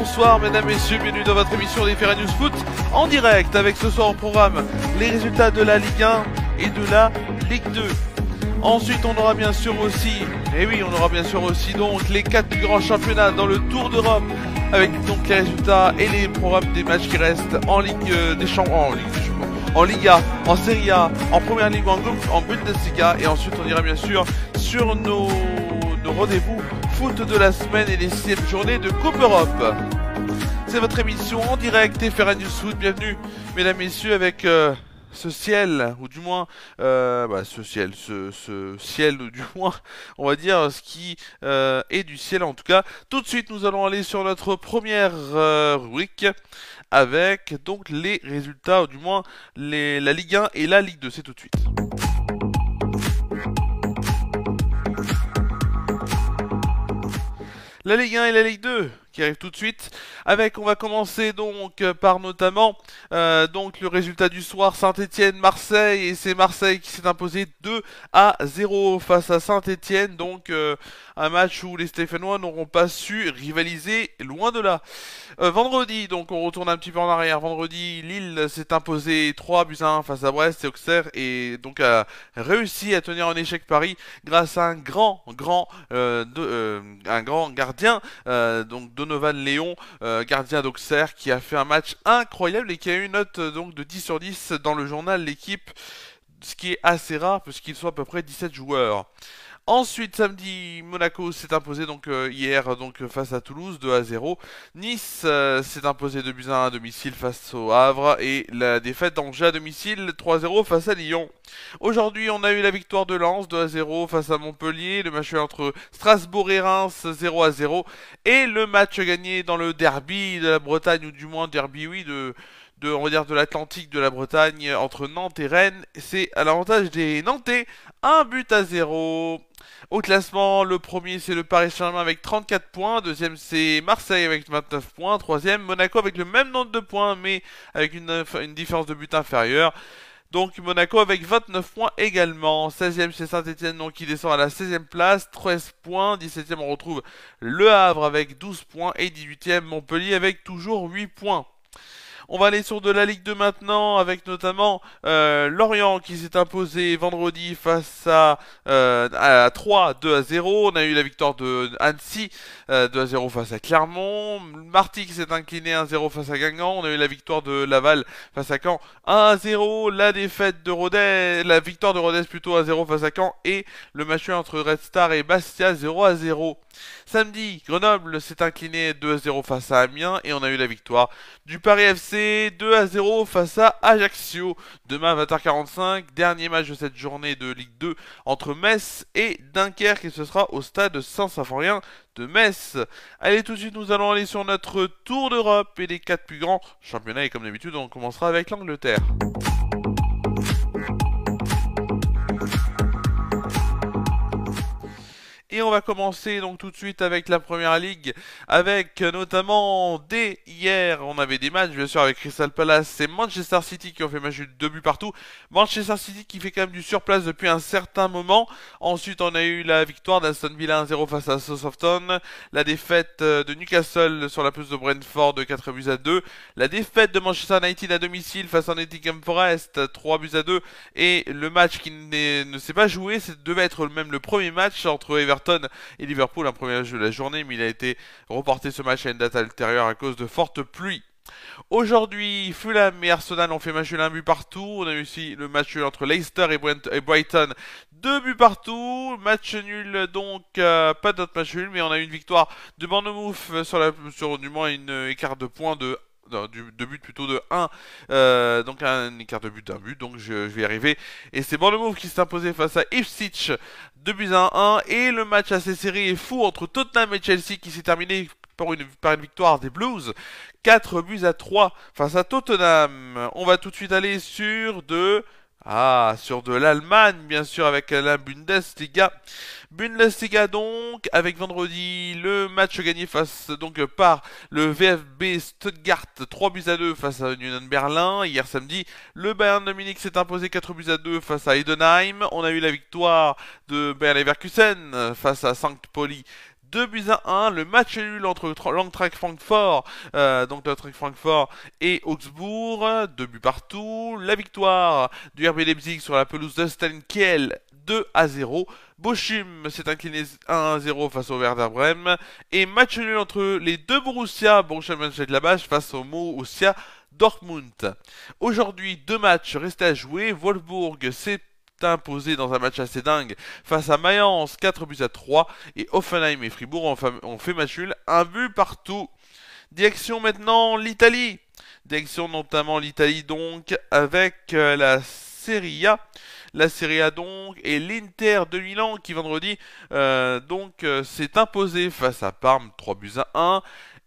Bonsoir mesdames, messieurs, bienvenue dans votre émission des Ferrari News Foot en direct avec ce soir au programme les résultats de la Ligue 1 et de la Ligue 2. Ensuite on aura bien sûr aussi, donc les 4 plus grands championnats dans le Tour d'Europe avec donc les résultats et les programmes des matchs qui restent en Ligue des Champions, en Liga, en Serie A, en Première Ligue, en Bundesliga, et ensuite on ira bien sûr sur nos rendez-vous foot de la semaine et les 6e journées de Coupe Europe. C'est votre émission en direct et Ferrari News Foot. Bienvenue mesdames, messieurs, avec ce ciel, ou du moins ce ciel, ou du moins on va dire ce qui est du ciel en tout cas. Tout de suite nous allons aller sur notre première rubrique avec donc les résultats, ou du moins la Ligue 1 et la Ligue 2. C'est tout de suite. La Ligue 1 et la Ligue 2 qui arrive tout de suite avec, on va commencer donc par notamment donc le résultat du soir, Saint-Étienne-Marseille, et c'est Marseille qui s'est imposé 2-0 face à Saint-Étienne, donc un match où les Stéphanois n'auront pas su rivaliser, loin de là. Vendredi, donc on retourne un petit peu en arrière, vendredi Lille s'est imposé 3-1 face à Brest, et Auxerre et donc a réussi à tenir en échec Paris grâce à un grand gardien, donc Donovan Léon, gardien d'Auxerre, qui a fait un match incroyable et qui a eu une note donc de 10 sur 10 dans le journal L'équipe, ce qui est assez rare puisqu'il soit à peu près 17 joueurs. Ensuite, samedi, Monaco s'est imposé donc hier donc face à Toulouse 2-0. Nice s'est imposé 2-1 à domicile face au Havre, et la défaite d'Angers à domicile 3-0 face à Lyon. Aujourd'hui, on a eu la victoire de Lens 2-0 face à Montpellier, le match entre Strasbourg et Reims 0-0, et le match gagné dans le derby de la Bretagne, ou du moins derby on va dire de l'Atlantique de la Bretagne, entre Nantes et Rennes. C'est à l'avantage des Nantais, 1-0. Au classement, le premier c'est le Paris Saint-Germain avec 34 points, deuxième c'est Marseille avec 29 points, troisième Monaco avec le même nombre de points mais avec une différence de but inférieure. Donc Monaco avec 29 points également. 16e c'est Saint-Étienne, donc qui descend à la 16e place, 13 points. 17e on retrouve Le Havre avec 12 points, et 18e Montpellier avec toujours 8 points. On va aller sur de la Ligue 2 maintenant, avec notamment Lorient qui s'est imposé vendredi face à 3, 2-0. On a eu la victoire de Annecy, 2-0 face à Clermont. Martigues qui s'est incliné 1-0 face à Guingamp. On a eu la victoire de Laval face à Caen, 1-0. La défaite de Rodez, la victoire de Rodez plutôt, 1-0 face à Caen. Et le match entre Red Star et Bastia, 0-0. Samedi, Grenoble s'est incliné 2-0 face à Amiens, et on a eu la victoire du Paris FC 2-0 face à Ajaccio. Demain 20h45, dernier match de cette journée de Ligue 2 entre Metz et Dunkerque, et ce sera au stade Saint-Symphorien de Metz. Allez, tout de suite nous allons aller sur notre Tour d'Europe et les 4 plus grands championnats, et comme d'habitude on commencera avec l'Angleterre. Et on va commencer donc tout de suite avec la Première Ligue, avec notamment dès hier, on avait des matchs bien sûr avec Crystal Palace et Manchester City qui ont fait match de 2 buts partout. Manchester City qui fait quand même du surplace depuis un certain moment. Ensuite on a eu la victoire d'Aston Villa 1-0 face à Southampton, la défaite de Newcastle sur la pelouse de Brentford de 4-2, la défaite de Manchester United à domicile face à Nottingham Forest 3-2, et le match qui ne s'est pas joué, devait être même le premier match entre Everton et Liverpool, un premier match de la journée, mais il a été reporté ce match à une date ultérieure à cause de fortes pluies. Aujourd'hui, Fulham et Arsenal ont fait match nul 1 but partout. On a eu aussi le match nul entre Leicester et Brighton, 2 buts partout. Match nul donc, pas d'autre match nul, mais on a eu une victoire de Bournemouth sur du moins une écart de points de but plutôt de 1, donc un écart de but d'un but, donc je vais y arriver, et c'est Bournemouth qui s'est imposé face à Ipswich 2-1, et le match assez serré et fou entre Tottenham et Chelsea qui s'est terminé par une victoire des Blues 4-3 face à Tottenham. On va tout de suite aller sur de l'Allemagne, bien sûr, avec la Bundesliga. Bundesliga donc, avec vendredi le match gagné par le VfB Stuttgart 3-2 face à Union Berlin. Hier samedi, le Bayern de Munich s'est imposé 4-2 face à Heidenheim. On a eu la victoire de Bayer Leverkusen face à St. Pauli 2 buts à 1. Le match nul entre l'Eintracht Francfort, donc l'Eintracht Francfort et Augsbourg, 2 buts partout. La victoire du RB Leipzig sur la pelouse de Kiel, 2 à 0. Bochum s'est incliné 1 à 0 face au Werder Bremen. Et match nul entre les deux Borussia Mönchengladbach face au Borussia Dortmund. Aujourd'hui, deux matchs restent à jouer. Wolfsburg s'est imposé dans un match assez dingue face à Mayence, 4 buts à 3. Et Hoffenheim et Fribourg ont fait match nul, 1 but partout. Direction maintenant l'Italie. Direction notamment l'Italie donc avec la Serie A. La Serie A donc et l'Inter de Milan qui vendredi s'est imposé face à Parme 3 buts à 1.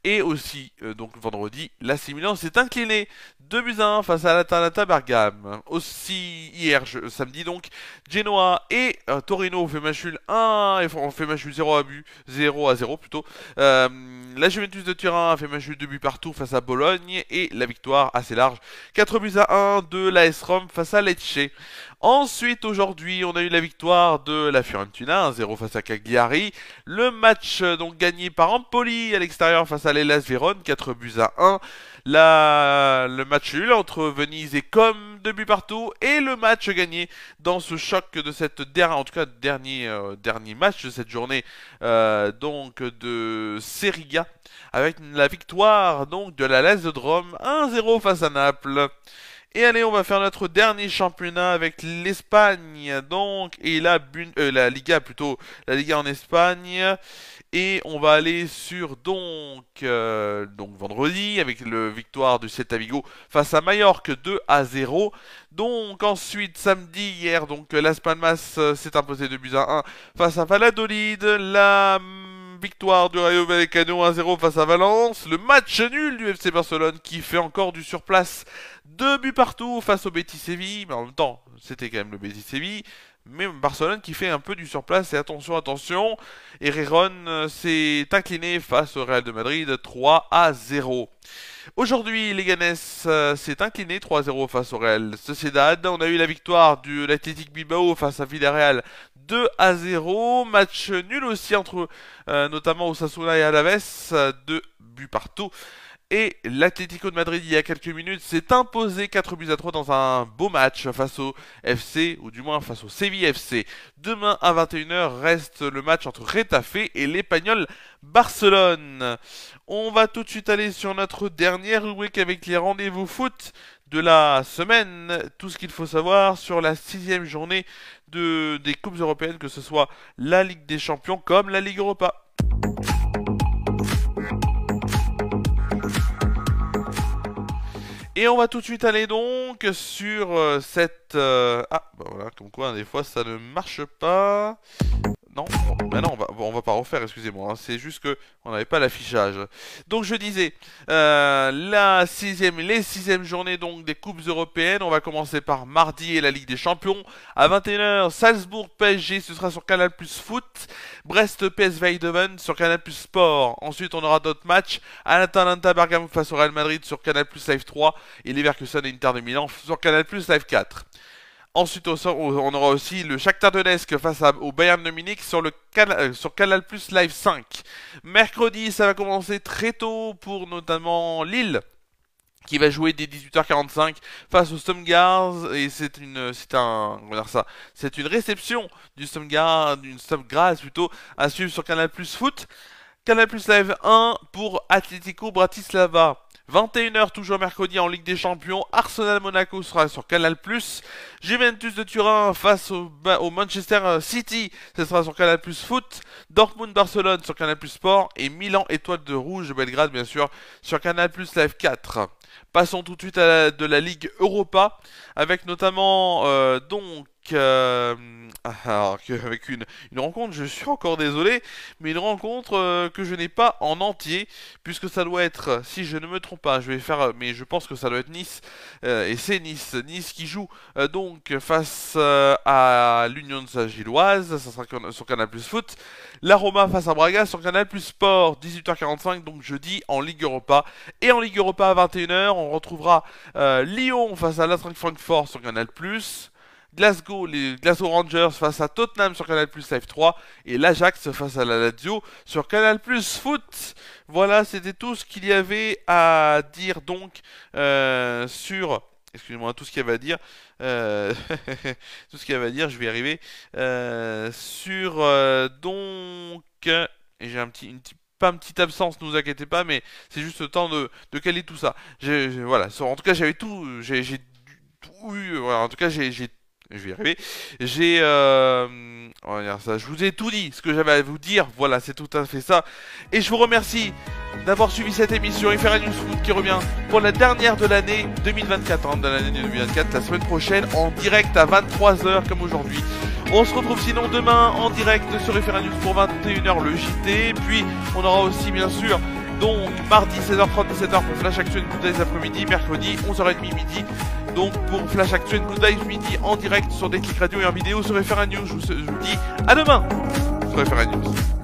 Et aussi, donc vendredi, l'AC Milan s'est incliné 2 buts à 1 face à l'Atalanta Bergame. Aussi, hier, samedi donc, Genoa et Torino ont fait match nul 1, ont fait match nul 0 à 0 plutôt. La Juventus de Turin a fait match nul 2 buts partout face à Bologne. Et la victoire assez large, 4 buts à 1 de l'AS Rome face à Lecce. Ensuite, aujourd'hui, on a eu la victoire de la Fiorentina, 1-0 face à Cagliari. Le match donc gagné par Empoli à l'extérieur face à l'Hellas Vérone, 4 buts à 1. Le match nul entre Venise et Comme, 2 buts partout. Et le match gagné dans ce choc de cette dernier match de cette journée donc de Serie A, avec la victoire donc de la Lazio-Rome, 1-0 face à Naples. Et allez, on va faire notre dernier championnat avec l'Espagne, donc, et la Liga plutôt, la Liga en Espagne. Et on va aller sur donc vendredi avec le victoire du Celta Vigo face à Majorque 2 à 0. Donc ensuite samedi hier donc Las Palmas s'est imposé 2 buts à 1 face à Valladolid. La victoire du Rayo Vallecano 1-0 face à Valence. Le match nul du FC Barcelone qui fait encore du surplace. 2 buts partout face au Betis Séville. Mais en même temps, c'était quand même le Betis Séville. Mais Barcelone qui fait un peu du surplace. Et attention, attention. Et Réron s'est incliné face au Real de Madrid 3 à 0. Aujourd'hui, Leganés s'est incliné 3-0 face au Real Sociedad. On a eu la victoire de l'Athletic Bilbao face à Villarreal 2 à 0. Match nul aussi entre notamment Osasuna et Alaves, 2 buts partout. Et l'Atlético de Madrid, il y a quelques minutes, s'est imposé 4 buts à 3 dans un beau match face au FC, ou du moins face au Séville FC. Demain à 21h reste le match entre Retafe et l'Espagnol Barcelone. On va tout de suite aller sur notre dernière rubrique avec les rendez-vous foot de la semaine. Tout ce qu'il faut savoir sur la 6e journée des Coupes européennes, que ce soit la Ligue des Champions comme la Ligue Europa. Et on va tout de suite aller donc sur cette... bah voilà, comme quoi, des fois, ça ne marche pas. Non, bah non, on va pas refaire, excusez-moi. Hein, c'est juste que on n'avait pas l'affichage. Donc je disais, les 6e journées donc des Coupes européennes. On va commencer par mardi et la Ligue des Champions. À 21h, Salzbourg PSG, ce sera sur Canal Plus Foot. Brest PSV Eindhoven sur Canal Plus Sport. Ensuite, on aura d'autres matchs. Atalanta Bergame face au Real Madrid sur Canal Plus Live 3. Et Leverkusen et Inter de Milan sur Canal Plus Live 4. Ensuite, on aura aussi le Shakhtar Donetsk face au Bayern de Munich sur Canal Plus Live 5. Mercredi, ça va commencer très tôt pour notamment Lille, qui va jouer dès 18h45 face au Sturm Graz. Et c'est une réception du Sturm Graz plutôt, à suivre sur Canal Plus Foot. Canal Plus Live 1 pour Atlético Bratislava. 21h toujours mercredi en Ligue des Champions, Arsenal Monaco sera sur Canal+. Juventus de Turin face au Manchester City, ce sera sur Canal+ Foot. Dortmund Barcelone sur Canal+ Sport et Milan Étoile de Rouge Belgrade bien sûr sur Canal+ Live 4. Passons tout de suite à de la Ligue Europa avec notamment avec une rencontre, je suis encore désolé, mais une rencontre que je n'ai pas en entier, puisque ça doit être, si je ne me trompe pas, mais je pense que ça doit être Nice, et c'est Nice qui joue donc face à l'Union Saint-Gilloise, ça sera sur Canal Plus Foot, la Roma face à Braga sur Canal Plus Sport, 18h45, donc jeudi en Ligue Europa, et en Ligue Europa à 21h, on retrouvera Lyon face à l'Eintracht Francfort sur Canal Plus. Glasgow, les Glasgow Rangers face à Tottenham sur Canal Plus Live 3 et l'Ajax face à la Lazio sur Canal Plus Foot. Voilà, c'était tout ce qu'il y avait à dire donc sur... Excusez-moi, tout ce qu'il y avait à dire. Tout ce qu'il y avait à dire, je vais y arriver. Sur donc... Et j'ai pas une petite absence, ne vous inquiétez pas, mais c'est juste le temps de caler tout ça. Voilà, en tout cas, j'avais tout, j'ai tout eu. Voilà, en tout cas, je vais y arriver. On va dire ça. Je vous ai tout dit, ce que j'avais à vous dire. Voilà, c'est tout à fait ça. Et je vous remercie d'avoir suivi cette émission FR News Foot qui revient pour la dernière de l'année 2024, de l'année 2024, la semaine prochaine en direct à 23h comme aujourd'hui. On se retrouve sinon demain en direct sur FR News pour 21h le JT. Puis on aura aussi bien sûr donc mardi 16h30 17h pour Flash Actu Good Days après-midi, mercredi 11h30 midi. Donc pour Flash Actu Good Days midi en direct sur Déclic Radio et en vidéo sur FR News. Je vous dis à demain sur FR News.